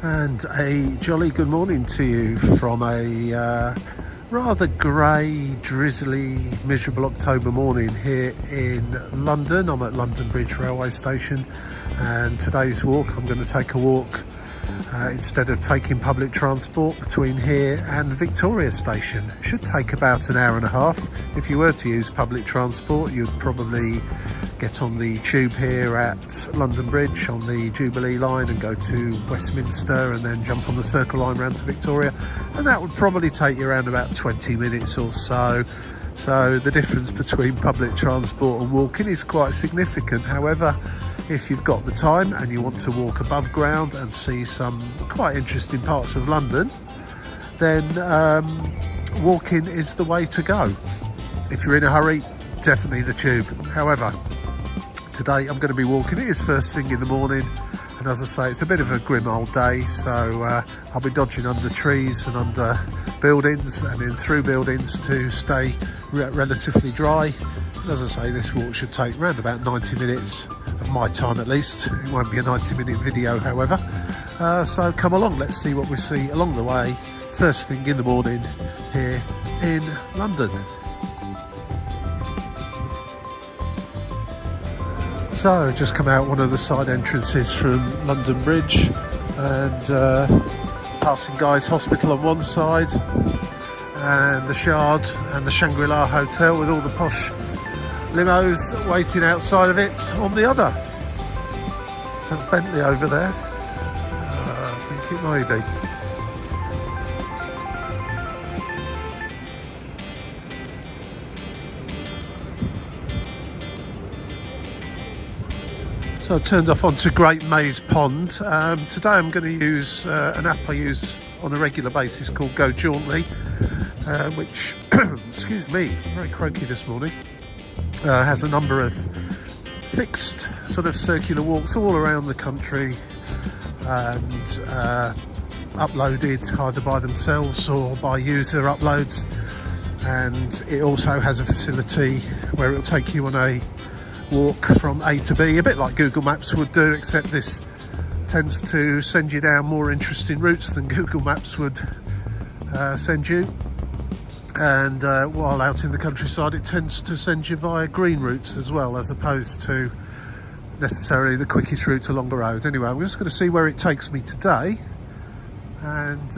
And a jolly good morning to you from a rather grey, drizzly, miserable October morning here in London. I'm at London Bridge railway station, and today's walk, I'm going to take a walk instead of taking public transport between here and Victoria Station. It should take about an hour and a half. If you were to use public transport, you'd probably get on the tube here at London Bridge on the Jubilee line and go to Westminster and then jump on the Circle line round to Victoria, and that would probably take you around about 20 minutes or so. So the difference between public transport and walking is quite significant. However, if you've got the time and you want to walk above ground and see some quite interesting parts of London, then walking is the way to go. If you're in a hurry, definitely the tube. However, today I'm going to be walking. It is first thing in the morning, and as I say, it's a bit of a grim old day, so I'll be dodging under trees and under buildings and in through buildings to stay relatively dry. And as I say, this walk should take around about 90 minutes of my time at least. It won't be a 90-minute video, however. So come along, let's see what we see along the way first thing in the morning here in London. So just come out one of the side entrances from London Bridge, and passing Guy's Hospital on one side and the Shard and the Shangri-La Hotel with all the posh limos waiting outside of it on the other. Is that Bentley over there? I think it may be. So I turned off onto Great Maze Pond. Today I'm going to use an app I use on a regular basis called Go Jauntly, which, excuse me, I'm very croaky this morning, has a number of fixed sort of circular walks all around the country, and uploaded either by themselves or by user uploads. And it also has a facility where it'll take you on a walk from A to B, a bit like Google Maps would do, except this tends to send you down more interesting routes than Google Maps would send you. And while out in the countryside, it tends to send you via green routes as well, as opposed to necessarily the quickest route along the road. Anyway, I'm just going to see where it takes me today, and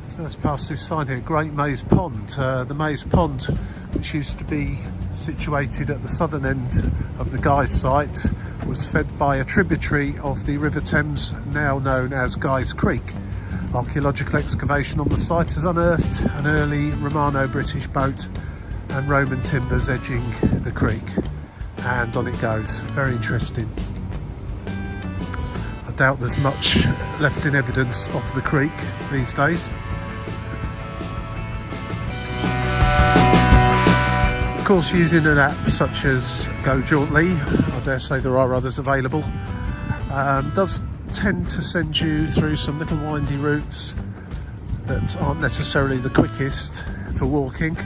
first past this sign here, Great Maze Pond. The Maze Pond, which used to be situated at the southern end of the Guy's site, was fed by a tributary of the River Thames, now known as Guy's Creek. Archaeological excavation on the site has unearthed an early Romano-British boat and Roman timbers edging the creek, and on it goes. Very interesting. I doubt there's much left in evidence of the creek these days. Of course, using an app such as Go Jauntly, I dare say there are others available, does tend to send you through some little windy routes that aren't necessarily the quickest for walking.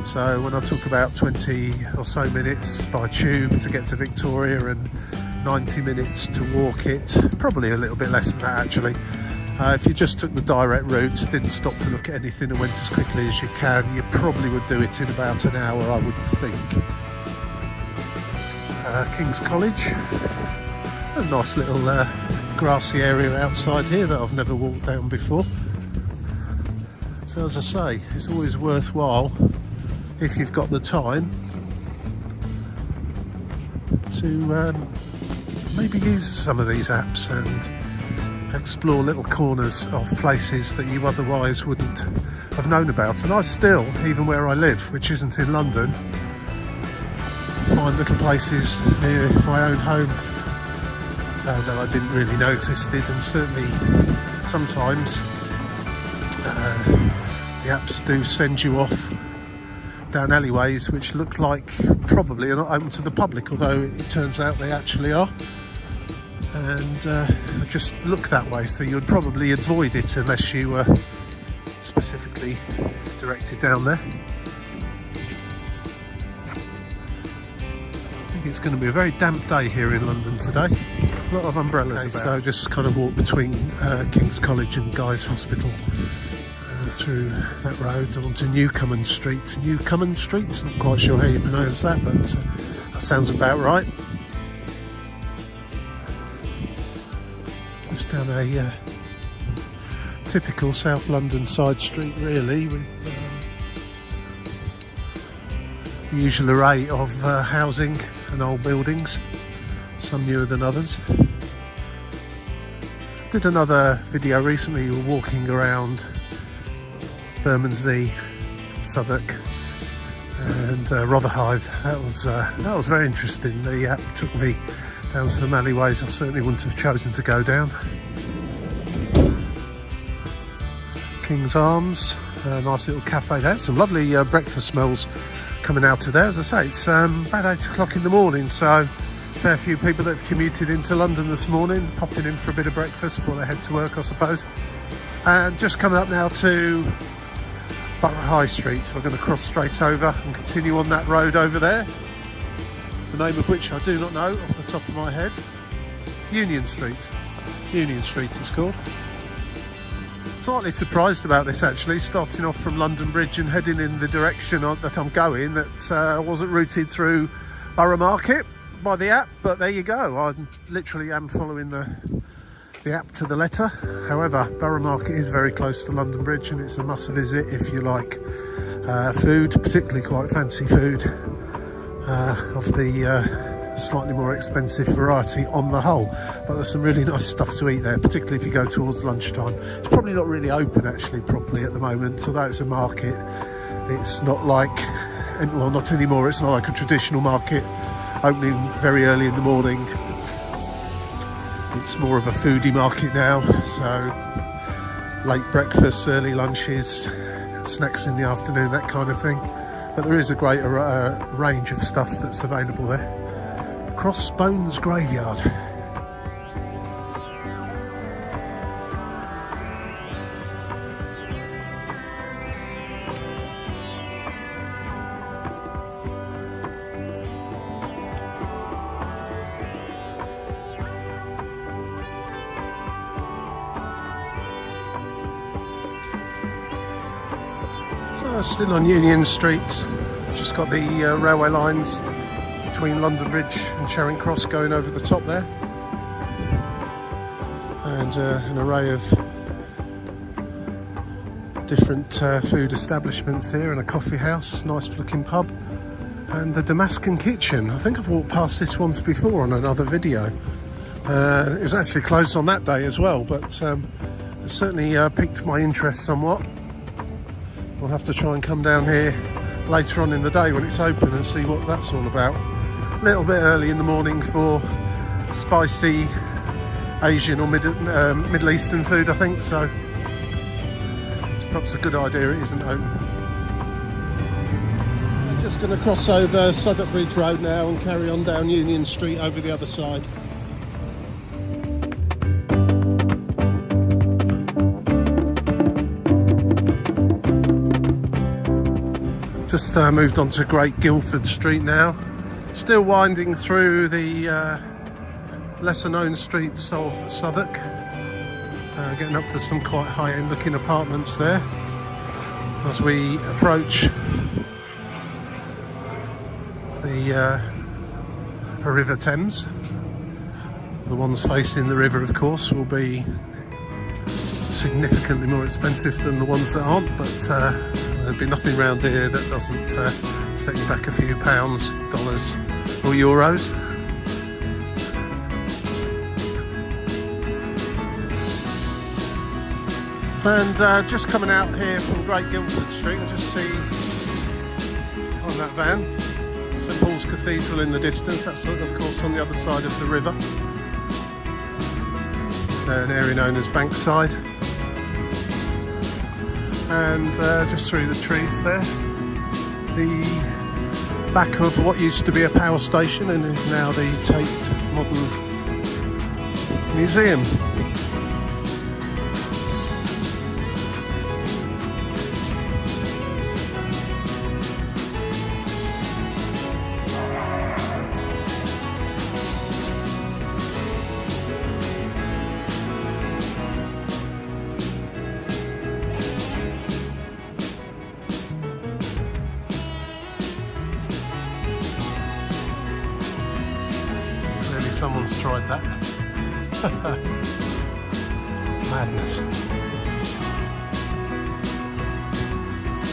So when I talk about 20 or so minutes by tube to get to Victoria and 90 minutes to walk it, probably a little bit less than that actually. If you just took the direct route, didn't stop to look at anything and went as quickly as you can, you probably would do it in about an hour, I would think. King's College, a nice little grassy area outside here that I've never walked down before. So as I say, it's always worthwhile, if you've got the time, to maybe use some of these apps and explore little corners of places that you otherwise wouldn't have known about. And I still, even where I live, which isn't in London, find little places near my own home that I didn't really know existed. And certainly sometimes the apps do send you off down alleyways which look like probably are not open to the public, although it turns out they actually are. And just look that way, so you would probably avoid it unless you were specifically directed down there. I think it's going to be a very damp day here in London today. A lot of umbrellas about. So just kind of walk between King's College and Guy's Hospital through that road onto Newcomen Street. Newcomen Street, not quite sure how you pronounce that, but that sounds about right. Just down a typical South London side street really, with the usual array of housing and old buildings, some newer than others. I did another video recently walking around Bermondsey, Southwark and Rotherhithe. That was very interesting. The app took me down some alleyways I certainly wouldn't have chosen to go down. King's Arms, a nice little cafe there. Some lovely breakfast smells coming out of there. As I say, it's about 8 o'clock in the morning, so a fair few people that have commuted into London this morning, popping in for a bit of breakfast before they head to work, I suppose. And just coming up now to Borough High Street. We're going to cross straight over and continue on that road over there, the name of which I do not know off the top of my head. Union Street. Union Street it's called. Slightly surprised about this actually, starting off from London Bridge and heading in the direction that I'm going, that wasn't routed through Borough Market by the app, but there you go. I literally am following the app to the letter. However, Borough Market is very close to London Bridge and it's a must visit if you like food, particularly quite fancy food of the slightly more expensive variety on the whole. But there's some really nice stuff to eat there, particularly if you go towards lunchtime. It's probably not really open actually properly at the moment, although it's a market. It's not like, well, not anymore, it's not like a traditional market opening very early in the morning. It's more of a foodie market now, so late breakfasts, early lunches, snacks in the afternoon, that kind of thing. But there is a great range of stuff that's available there. Crossbones Graveyard. So still on Union Street, just got the railway lines between London Bridge and Charing Cross going over the top there, and an array of different food establishments here, and a coffee house, nice looking pub, and the Damascus Kitchen. I think I've walked past this once before on another video. It was actually closed on that day as well, but it certainly piqued my interest somewhat. We'll have to try and come down here later on in the day when it's open and see what that's all about. A little bit early in the morning for spicy Asian or Middle Eastern food, I think, so it's perhaps a good idea it isn't open. I'm just going to cross over Southwark Bridge Road now and carry on down Union Street over the other side. Just moved on to Great Guildford Street now. Still winding through the lesser known streets of Southwark, getting up to some quite high-end looking apartments there as we approach the River Thames. The ones facing the river, of course, will be significantly more expensive than the ones that aren't, but there'd be nothing around here that doesn't set you back a few pounds, dollars or euros. And just coming out here from Great Guildford Street, I just see on that van St Paul's Cathedral in the distance. That's of course on the other side of the river. This is an area known as Bankside. And just through the trees there, the back of what used to be a power station and is now the Tate Modern Museum. someone's tried that. Madness.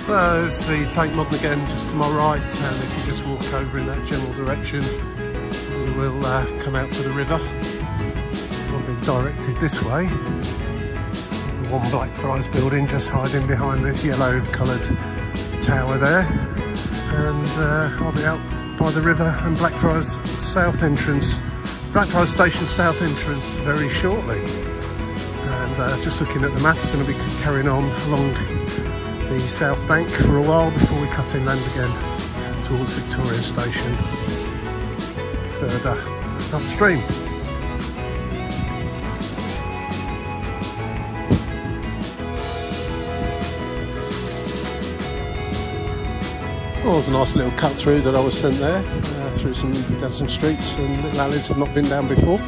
So there's the Tate Modern again, just to my right, and if you just walk over in that general direction, you will come out to the river. I'm being directed this way. There's the one Blackfriars building just hiding behind this yellow coloured tower there, and I'll be out by the river and Blackfriars South entrance, Blackfriars Station South entrance very shortly. And just looking at the map, I'm going to be carrying on along the south bank for a while before we cut inland again towards Victoria Station further upstream. Well, there's a nice little cut through that I was sent there, through down some streets and little alleys I've not been down before.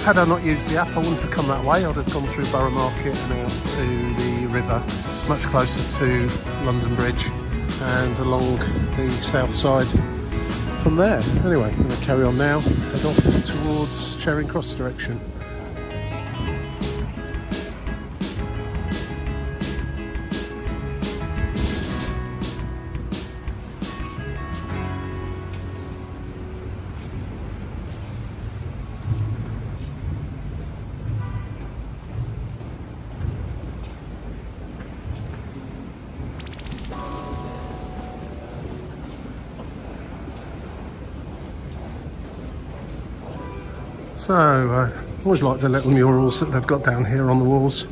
Had I not used the app, I wouldn't have come that way. I'd have gone through Borough Market and out to the river, much closer to London Bridge, and along the south side from there. Anyway, I'm going to carry on now, head off towards Charing Cross direction. So, I always like the little murals that they've got down here on the walls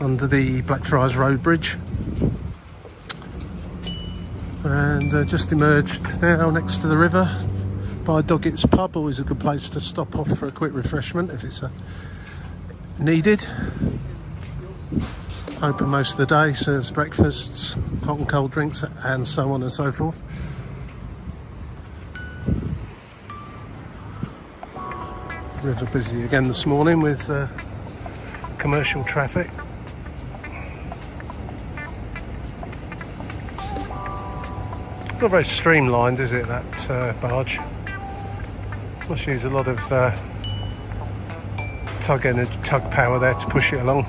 under the Blackfriars Road Bridge. And just emerged now next to the river by Doggett's Pub, always a good place to stop off for a quick refreshment if it's needed. Open most of the day, serves breakfasts, hot and cold drinks and so on and so forth. River busy again this morning with commercial traffic. Not very streamlined, is it, that barge? Must use a lot of tug power there to push it along.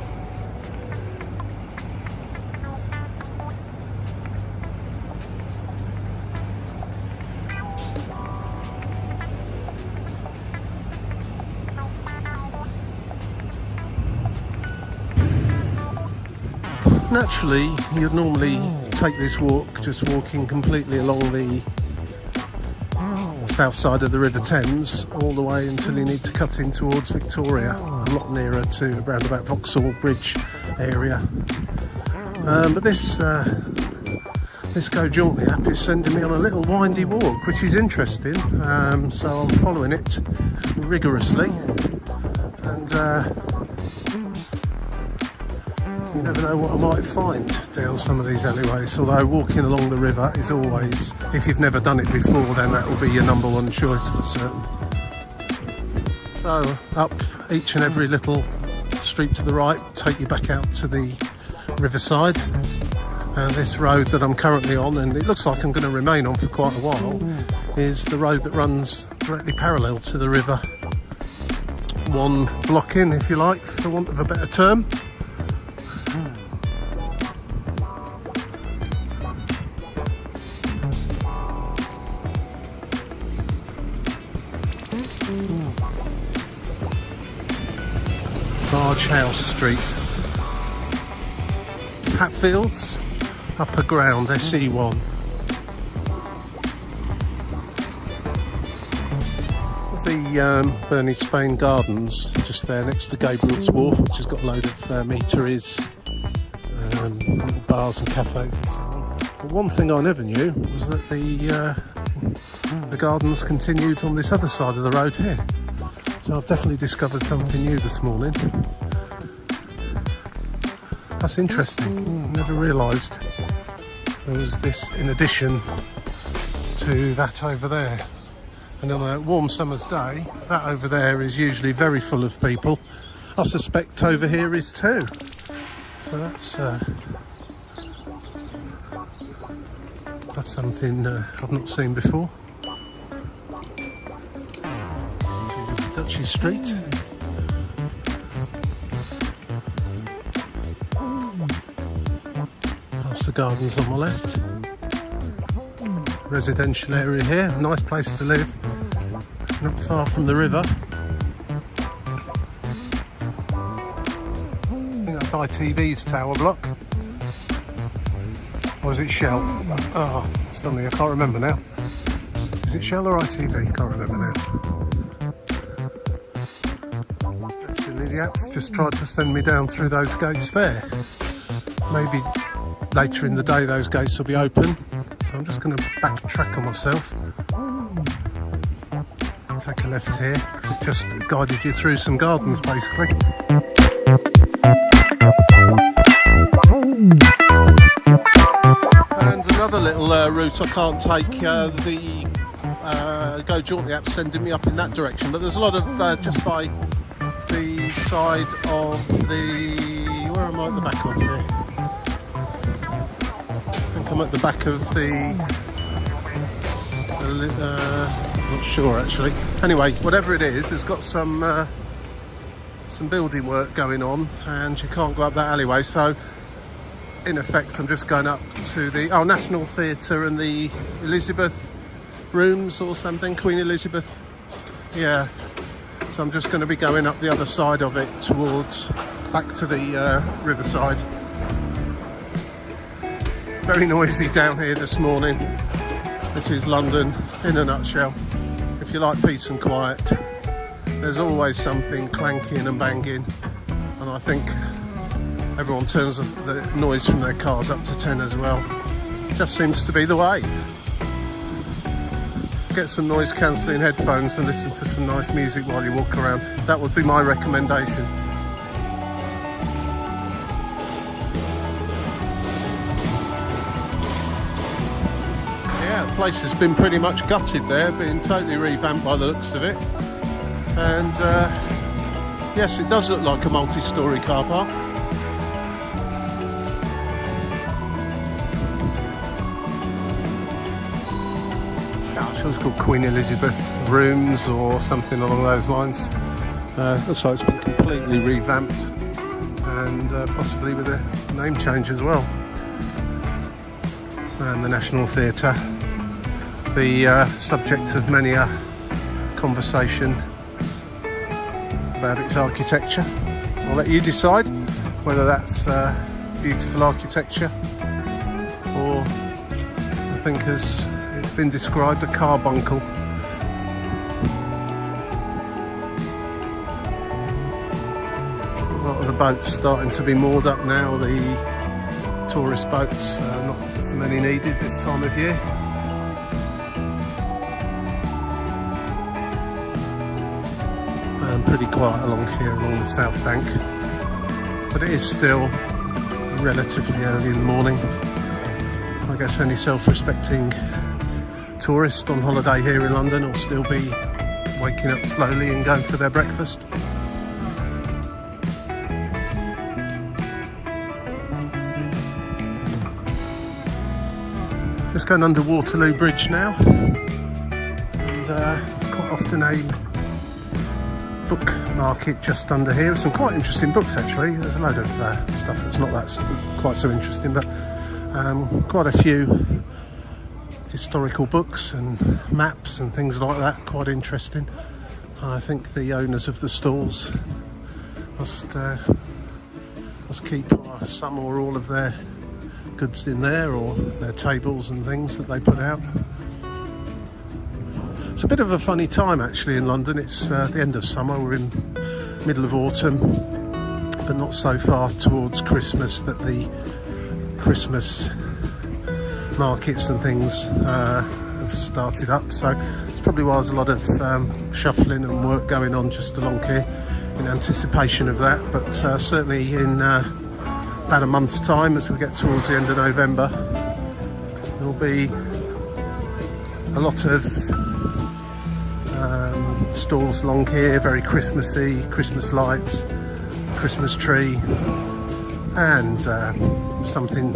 Naturally, you'd normally take this walk just walking completely along the south side of the River Thames all the way until you need to cut in towards Victoria, a lot nearer to around about Vauxhall Bridge area. But this Go Jaunt app is sending me on a little windy walk, which is interesting. So I'm following it rigorously, and you never know what I might find down some of these alleyways, although walking along the river is always, if you've never done it before, then that will be your number one choice for certain. So up each and every little street to the right, take you back out to the riverside, and this road that I'm currently on, and it looks like I'm going to remain on for quite a while, is the road that runs directly parallel to the river. One block in, if you like, for want of a better term. Barge House Street, Hatfields, Upper Ground, SE1. The Burney Spain Gardens just there next to Gabriel's Wharf, which has got a load of meateries, little bars and cafes and so on. But one thing I never knew was that the gardens continued on this other side of the road here. So I've definitely discovered something new this morning. That's interesting. Never realised there was this in addition to that over there. And on a warm summer's day, that over there is usually very full of people. I suspect over here is too. So that's something I've not seen before. touchy street. Past the gardens on my left. Residential area here, nice place to live, not far from the river. I think that's ITV's tower block. Or is it Shell? Oh, suddenly I can't remember now. Is it Shell or ITV? Can't remember now. Destiny, the app's just tried to send me down through those gates there. Maybe later in the day those gates will be open. So I'm just going to backtrack on myself. Take a left here, because it just guided you through some gardens basically. And another little route I can't take, the Go Jaunt the app sending me up in that direction, but there's a lot of just by the side of the, where am I at the back of here? I think I'm at the back of the not sure actually. Anyway, whatever it is, it's got some building work going on, and you can't go up that alleyway. So, in effect, I'm just going up to the National Theatre and the Elizabeth Rooms or something, Queen Elizabeth. Yeah. So I'm just going to be going up the other side of it towards back to the riverside. Very noisy down here this morning. This is London in a nutshell. If you like peace and quiet, there's always something clanking and banging, and I think everyone turns the noise from their cars up to 10 as well. Just seems to be the way. Get some noise cancelling headphones and listen to some nice music while you walk around. That would be my recommendation. The place has been pretty much gutted there, been totally revamped by the looks of it. And yes, it does look like a multi-storey car park. I'm sure it's called Queen Elizabeth Rooms or something along those lines. Looks like it's been completely revamped, and possibly with a name change as well. And the National Theatre, the subject of many a conversation about its architecture. I'll let you decide whether that's beautiful architecture, or I think as it's been described, a carbuncle. A lot of the boats starting to be moored up now, the tourist boats, not so many needed this time of year. Pretty quiet along here along the south bank, but it is still relatively early in the morning. I guess any self-respecting tourist on holiday here in London will still be waking up slowly and going for their breakfast. Just going under Waterloo Bridge now, and it's quite often a book market just under here. Some quite interesting books actually. There's a load of stuff that's not that quite so interesting, but quite a few historical books and maps and things like that. Quite interesting. I think the owners of the stalls must keep some or all of their goods in there, or their tables and things that they put out. It's a bit of a funny time actually in London. It's the end of summer, we're in middle of autumn, but not so far towards Christmas that the Christmas markets and things have started up. So it's probably why there's a lot of shuffling and work going on just along here in anticipation of that. But certainly in about a month's time, as we get towards the end of November, there'll be a lot of stalls along here, very Christmassy, Christmas lights, Christmas tree, and something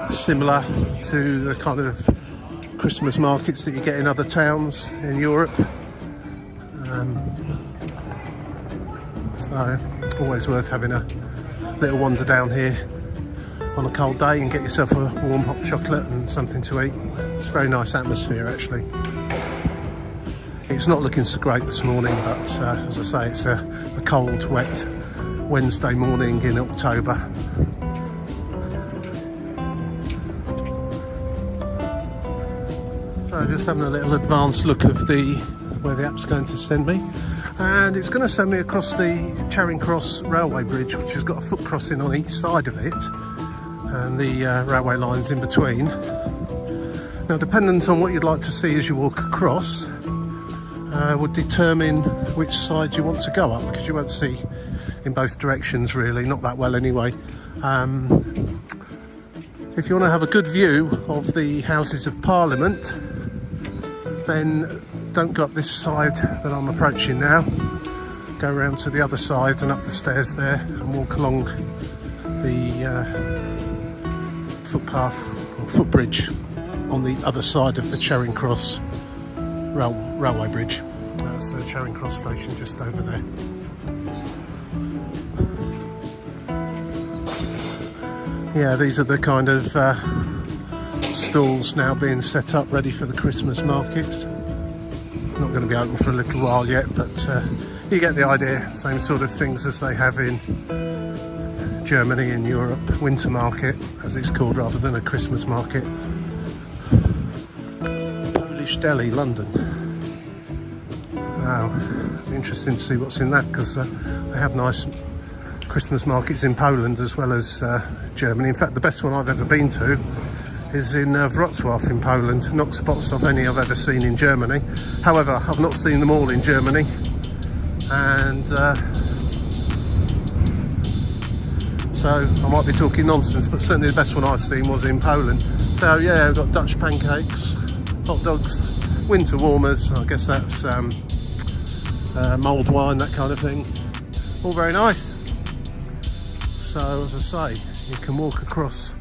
similar to the kind of Christmas markets that you get in other towns in Europe. So always worth having a little wander down here on a cold day and get yourself a warm hot chocolate and something to eat. It's a very nice atmosphere actually. It's not looking so great this morning, but as I say, it's a cold, wet Wednesday morning in October. So just having a little advanced look of where the app's going to send me. And it's going to send me across the Charing Cross railway bridge, which has got a foot crossing on each side of it, and the railway lines in between. Now, dependent on what you'd like to see as you walk across, would determine which side you want to go up, because you won't see in both directions really, not that well anyway. If you want to have a good view of the Houses of Parliament, then don't go up this side that I'm approaching now. Go around to the other side and up the stairs there and walk along the footpath or footbridge on the other side of the Charing Cross railway bridge. That's the Charing Cross station just over there. Yeah, these are the kind of stalls now being set up ready for the Christmas markets. Not going to be open for a little while yet, but you get the idea. Same sort of things as they have in Germany and Europe. Winter market, as it's called, rather than a Christmas market. Polish Deli, London. Wow, interesting to see what's in that, because they have nice Christmas markets in Poland as well as Germany. In fact, the best one I've ever been to is in Wrocław in Poland. Not spots of any I've ever seen in Germany. However, I've not seen them all in Germany, and so I might be talking nonsense, but certainly the best one I've seen was in Poland. So yeah, we've got Dutch pancakes, hot dogs, winter warmers, I guess that's mulled wine, that kind of thing. All very nice. So as I say, you can walk across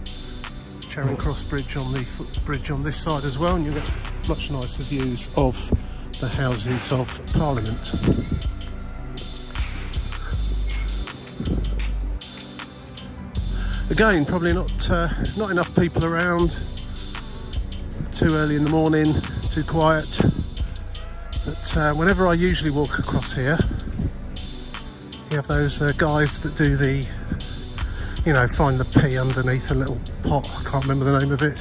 Charing Cross Bridge on the footbridge on this side as well, and you'll get much nicer views of the Houses of Parliament. Again, probably not enough people around, too early in the morning, too quiet, but whenever I usually walk across here, you have those guys that do the, you know, find the pea underneath a little pot, I can't remember the name of it,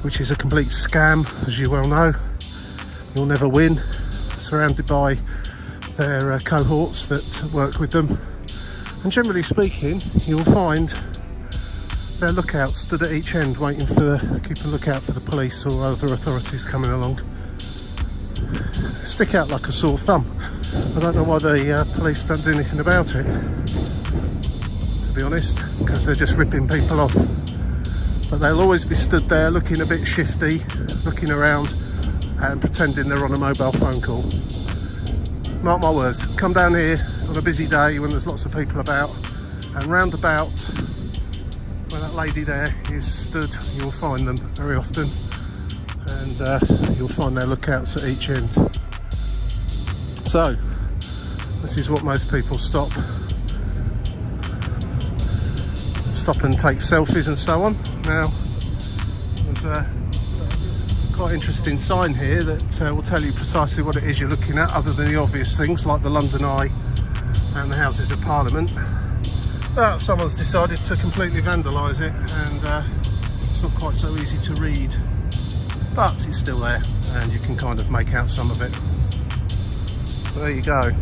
which is a complete scam, as you well know. You'll never win, surrounded by their cohorts that work with them. And generally speaking, you'll find their lookouts stood at each end waiting for keep a lookout for the police or other authorities coming along. Stick out like a sore thumb. I don't know why the police don't do anything about it, to be honest, because they're just ripping people off. But they'll always be stood there looking a bit shifty, looking around and pretending they're on a mobile phone call. Mark my words, come down here on a busy day when there's lots of people about, and round about where that lady there is stood, you'll find them very often, and you'll find their lookouts at each end. So this is what most people stop and take selfies and so on. Now there's a quite interesting sign here that will tell you precisely what it is you're looking at, other than the obvious things like the London Eye and the Houses of Parliament. But someone's decided to completely vandalise it, and it's not quite so easy to read, but it's still there and you can kind of make out some of it. But there you go.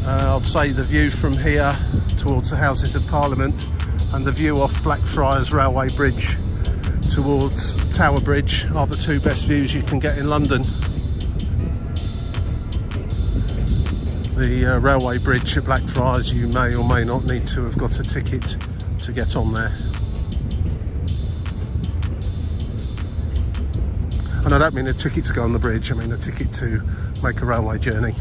I'd say the view from here towards the Houses of Parliament and the view off Blackfriars Railway Bridge towards Tower Bridge are the two best views you can get in London. The railway bridge at Blackfriars, you may or may not need to have got a ticket to get on there. And I don't mean a ticket to go on the bridge, I mean a ticket to make a railway journey.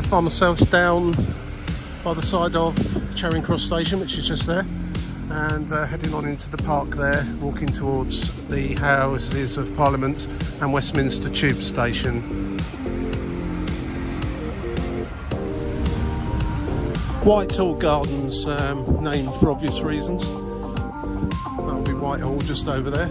find myself down by the side of Charing Cross Station, which is just there, and heading on into the park there, walking towards the Houses of Parliament and Westminster Tube Station. Whitehall Gardens, named for obvious reasons. That'll be Whitehall just over there.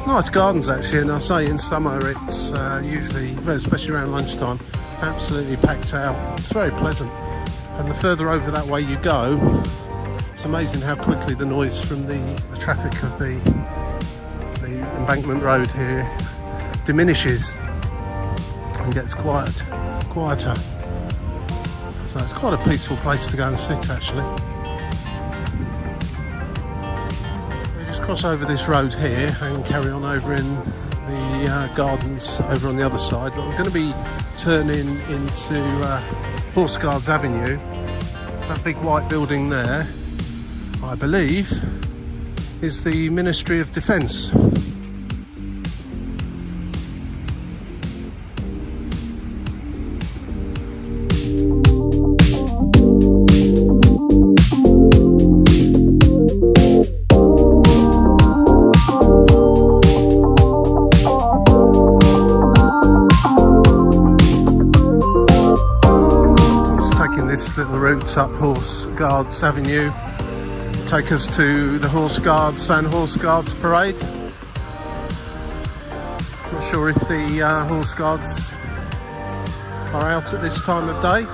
Nice gardens actually, and I say in summer it's usually, especially around lunchtime, absolutely packed out. It's very pleasant, and the further over that way you go, it's amazing how quickly the noise from the traffic of the embankment road here diminishes and gets quieter. So it's quite a peaceful place to go and sit actually. Cross over this road here and carry on over in the gardens over on the other side, but I'm going to be turning into Horse Guards Avenue. That big white building there, I believe, is the Ministry of Defence. Little route up Horse Guards Avenue, take us to the Horse Guards and Horse Guards Parade. Not sure if the Horse Guards are out at this time of day.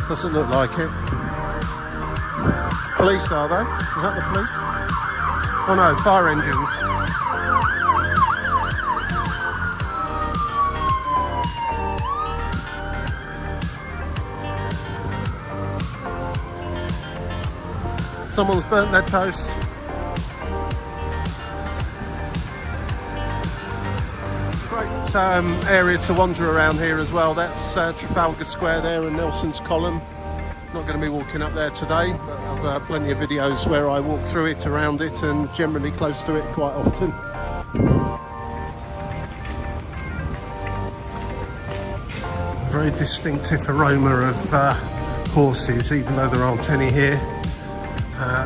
Doesn't look like it. Police are they? Is that the police? Oh no, fire engines. Someone's burnt their toast. Great area to wander around here as well. That's Trafalgar Square there and Nelson's Column. Not going to be walking up there today, but I've plenty of videos where I walk through it, around it, and generally close to it quite often. Very distinctive aroma of horses, even though there aren't any here.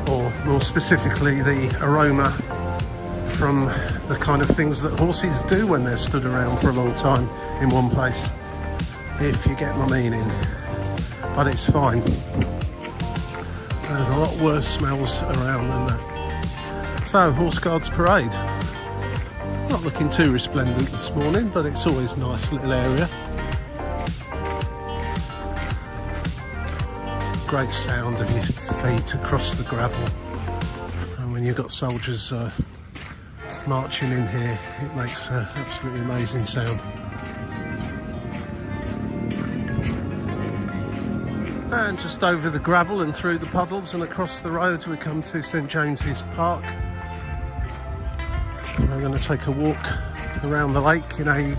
Or more specifically, the aroma from the kind of things that horses do when they're stood around for a long time in one place, if you get my meaning. But it's fine. There's a lot worse smells around than that. So, Horse Guards Parade. Not looking too resplendent this morning, but it's always a nice little area. Great sound of your feet across the gravel, and when you've got soldiers marching in here, it makes an absolutely amazing sound. And just over the gravel and through the puddles and across the road we come to St James's Park. We're going to take a walk around the lake in a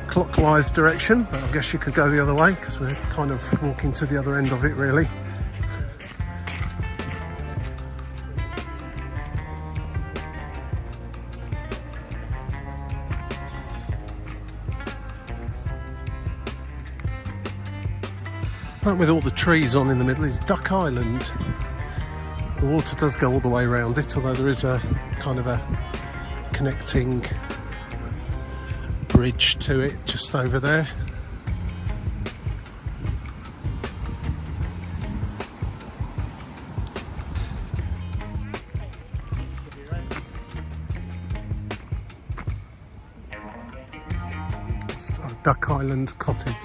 clockwise direction, but I guess you could go the other way because we're kind of walking to the other end of it really. That with all the trees on in the middle is Duck Island. The water does go all the way around it, although there is a kind of a connecting bridge to it just over there. It's Duck Island Cottage.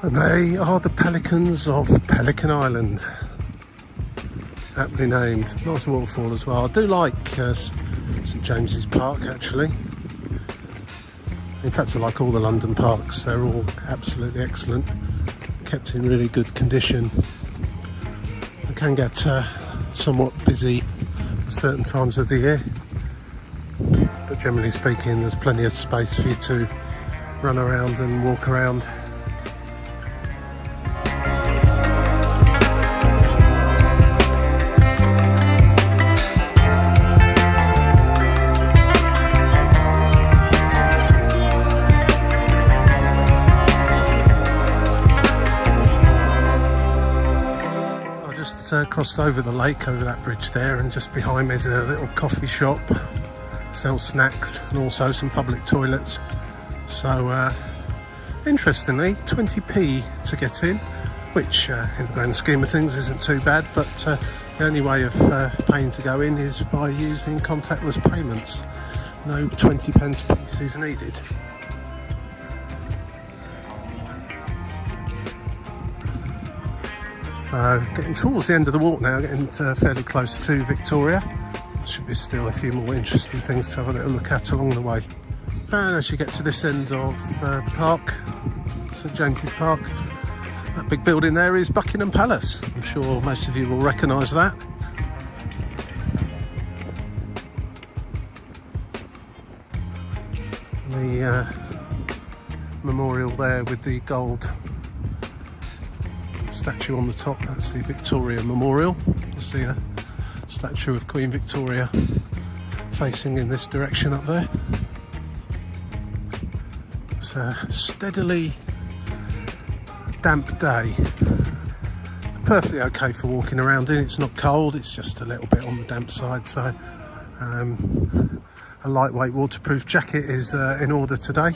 And they are the pelicans of Pelican Island. Aptly named. Nice waterfall as well. I do like St James's Park actually. In fact, I like all the London parks. They're all absolutely excellent. Kept in really good condition. can get somewhat busy at certain times of the year, but generally speaking there's plenty of space for you to run around and walk around. Crossed over the lake, over that bridge there, and just behind me is a little coffee shop, sells snacks and also some public toilets. So interestingly, 20p to get in, which in the grand scheme of things isn't too bad, but the only way of paying to go in is by using contactless payments. No 20 pence pieces needed. So getting towards the end of the walk now, getting fairly close to Victoria. There should be still a few more interesting things to have a little look at along the way. And as you get to this end of the park, St James's Park, that big building there is Buckingham Palace. I'm sure most of you will recognise that. The memorial there with the gold statue on the top, that's the Victoria Memorial. You see a statue of Queen Victoria facing in this direction up there. It's a steadily damp day. Perfectly okay for walking around in. It's not cold, it's just a little bit on the damp side, so a lightweight waterproof jacket is in order today.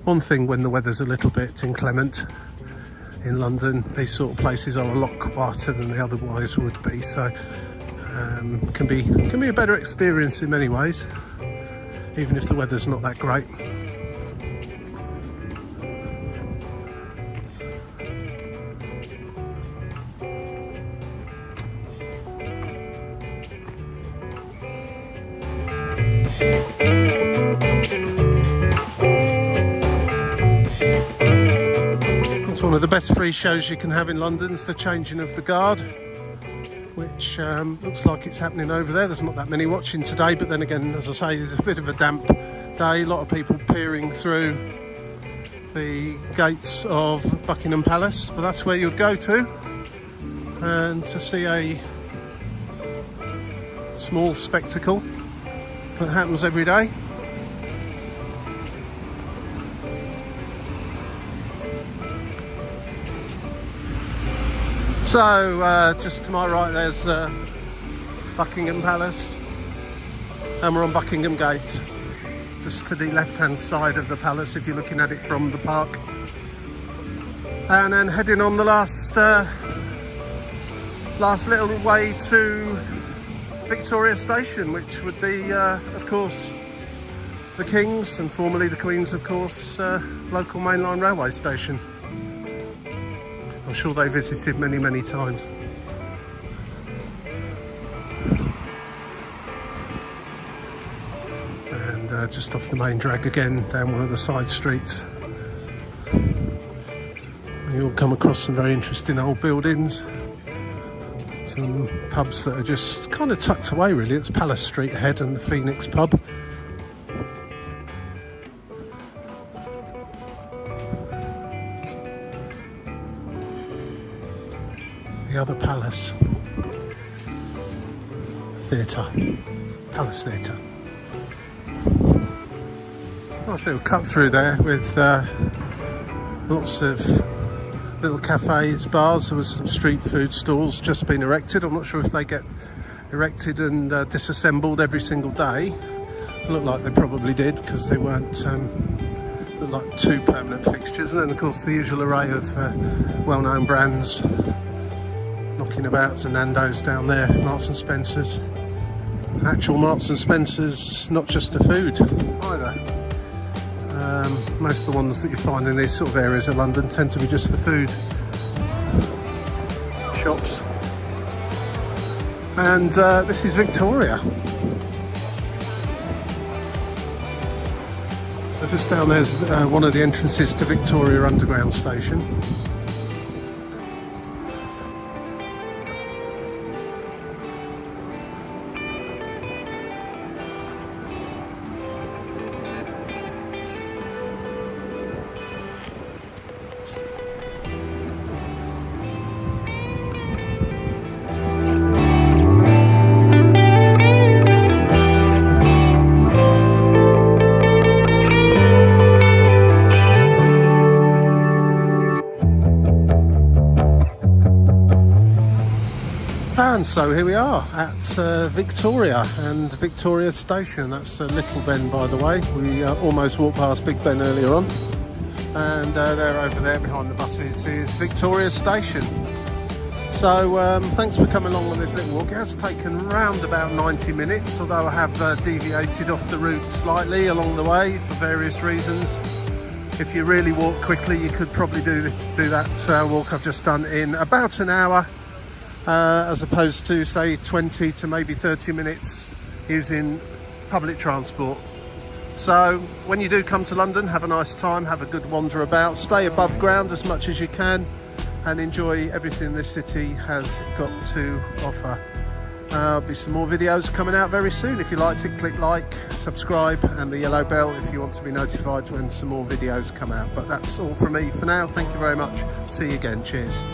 One thing, when the weather's a little bit inclement in London, these sort of places are a lot quieter than they otherwise would be, so can be a better experience in many ways, even if the weather's not that great. One of the best free shows you can have in London is the changing of the guard, which looks like it's happening over there. There's not that many watching today, but then again, as I say, it's a bit of a damp day. A lot of people peering through the gates of Buckingham Palace, but that's where you'd go to, and to see a small spectacle that happens every day. So just to my right there's Buckingham Palace, and we're on Buckingham Gate, just to the left hand side of the palace if you're looking at it from the park, and then heading on the last little way to Victoria Station, which would be of course the King's and formerly the Queen's, of course, local mainline railway station. I'm sure they visited many times. And just off the main drag again, down one of the side streets, you'll come across some very interesting old buildings, some pubs that are just kind of tucked away really. It's Palace Street ahead and the Phoenix pub. The other palace theatre, Palace Theatre. Nice little cut through there with lots of little cafes, bars. There was some street food stalls just been erected. I'm not sure if they get erected and disassembled every single day. It looked like they probably did, because they weren't looked like two permanent fixtures. And then of course the usual array of well-known brands knocking about. So Nando's down there, Marks and Spencer's. Actual Marks and Spencer's, not just the food either. Most of the ones that you find in these sort of areas of London tend to be just the food shops. And this is Victoria. So just down there's one of the entrances to Victoria Underground Station. And so here we are at Victoria and Victoria Station. That's Little Ben, by the way. We almost walked past Big Ben earlier on. And there over there behind the buses is Victoria Station. So thanks for coming along on this little walk. It has taken round about 90 minutes, although I have deviated off the route slightly along the way for various reasons. If you really walk quickly, you could probably do that walk I've just done in about an hour, as opposed to say 20 to maybe 30 minutes using public transport. So when you do come to London, have a nice time, have a good wander about, stay above ground as much as you can, and enjoy everything this city has got to offer. There'll be some more videos coming out very soon. If you liked it, click like, subscribe, and the yellow bell if you want to be notified when some more videos come out. But that's all from me for now. Thank you very much. See you again. Cheers.